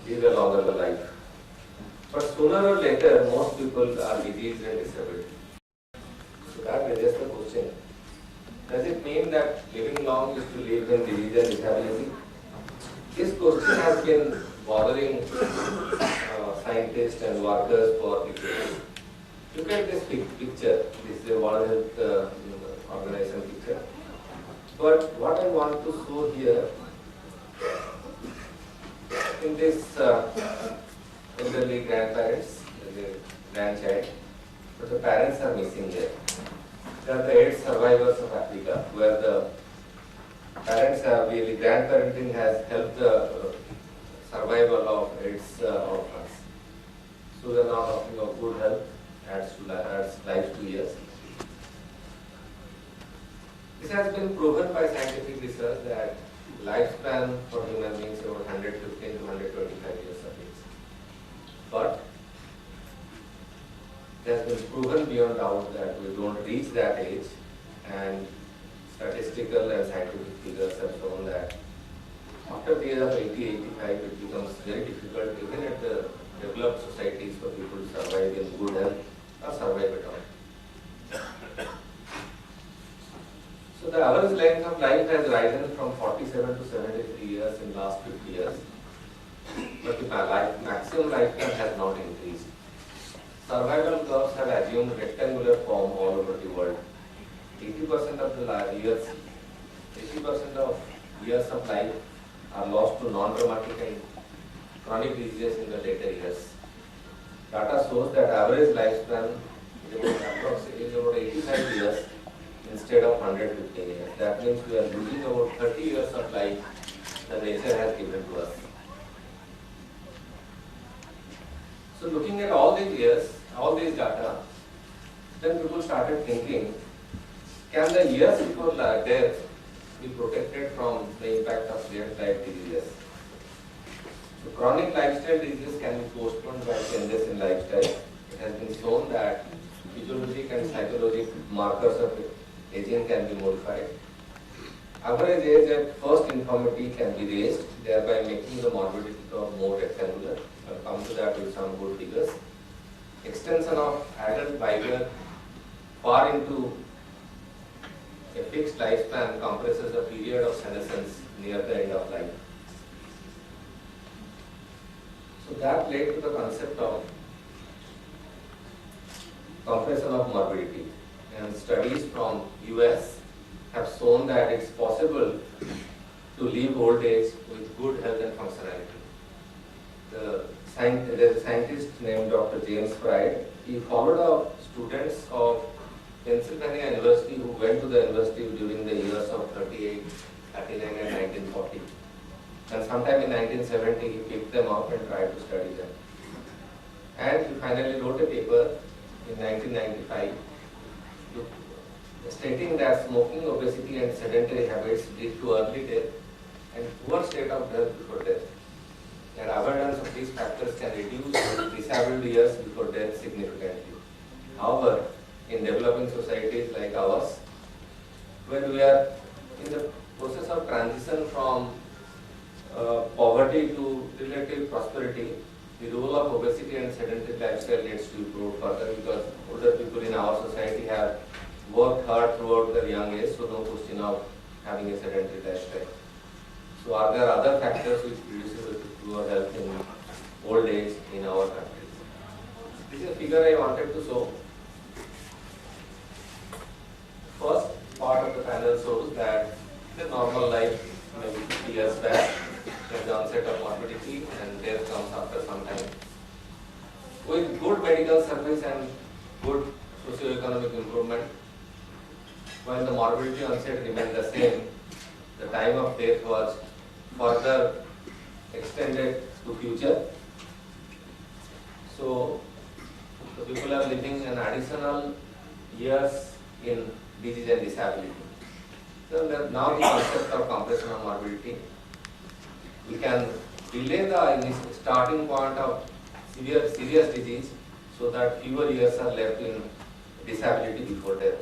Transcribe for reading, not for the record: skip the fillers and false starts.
live a longer life. But sooner or later, most people are diseased and disabled. So that raises the question, does it mean that living long is to live in disease and disability? This question has been bothering scientists and workers for decades. Look at this picture. This is a World Health Organization picture. But what I want to show here, in this elderly grandparents, the grandchild, but the parents are missing there. They are the 8 survivors of Africa, where the parents have really, grandparenting has helped the survival of its orphans. So we are now talking of good health, adds life to years. This has been proven by scientific research that lifespan for human beings is about 115 to 125 years of age. But it has been proven beyond doubt that we don't reach that age, and statistical and scientific figures have shown that after the age of 80-85 it becomes very difficult even at the developed societies for people to survive in good health or survive at all. So the average length of life has risen from 47 to 73 years in the last 50 years, but the maximum lifespan has not increased. Survival curves have assumed rectangular form all over the world. 80% of the years, 80% of years of life are lost to non-traumatic and chronic diseases in the later years. Data shows that average lifespan is about 85 years instead of 115 years. That means we are losing about 30 years of life that nature has given to us. So looking at all these years, all these data, then people started thinking, can the years before death be protected from the impact of late-life diseases? So chronic lifestyle diseases can be postponed by changes in lifestyle. It has been shown that physiologic and psychological markers of aging can be modified. Average age at first infirmity can be raised, thereby making the morbidity curve more rectangular. I'll come to that with some good figures. Extension of adult vigor far into a fixed lifespan compresses the period of senescence near the end of life. So that led to the concept of compression of morbidity, and studies from US have shown that it's possible to live old age with good health and functionality. There's a scientist named Dr. James Fried. He followed up students of Pennsylvania University who went to the university during the years of 38, 39 and 1940. And sometime in 1970 he picked them up and tried to study them. And he finally wrote a paper in 1995 stating that smoking, obesity and sedentary habits lead to early death and poor state of health before death. And avoidance of these factors can reduce disabled years before death significantly. However, in developing societies like ours, where we are in the process of transition from poverty to relative prosperity, the role of obesity and sedentary lifestyle needs to improve further, because older people in our society have worked hard throughout their young age, so no question of having a sedentary lifestyle. So are there other factors which reduces poor health in old age in our countries? This is a figure I wanted to show. First part of the panel shows that the normal life, maybe 50 years back, there's the onset of morbidity and death comes after some time. With good medical service and good socio-economic improvement, while the morbidity onset remained the same, the time of death was further extended to future. So the people are living an additional years in disease and disability. So now the concept of compression of morbidity, we can delay the starting point of serious disease so that fewer years are left in disability before death.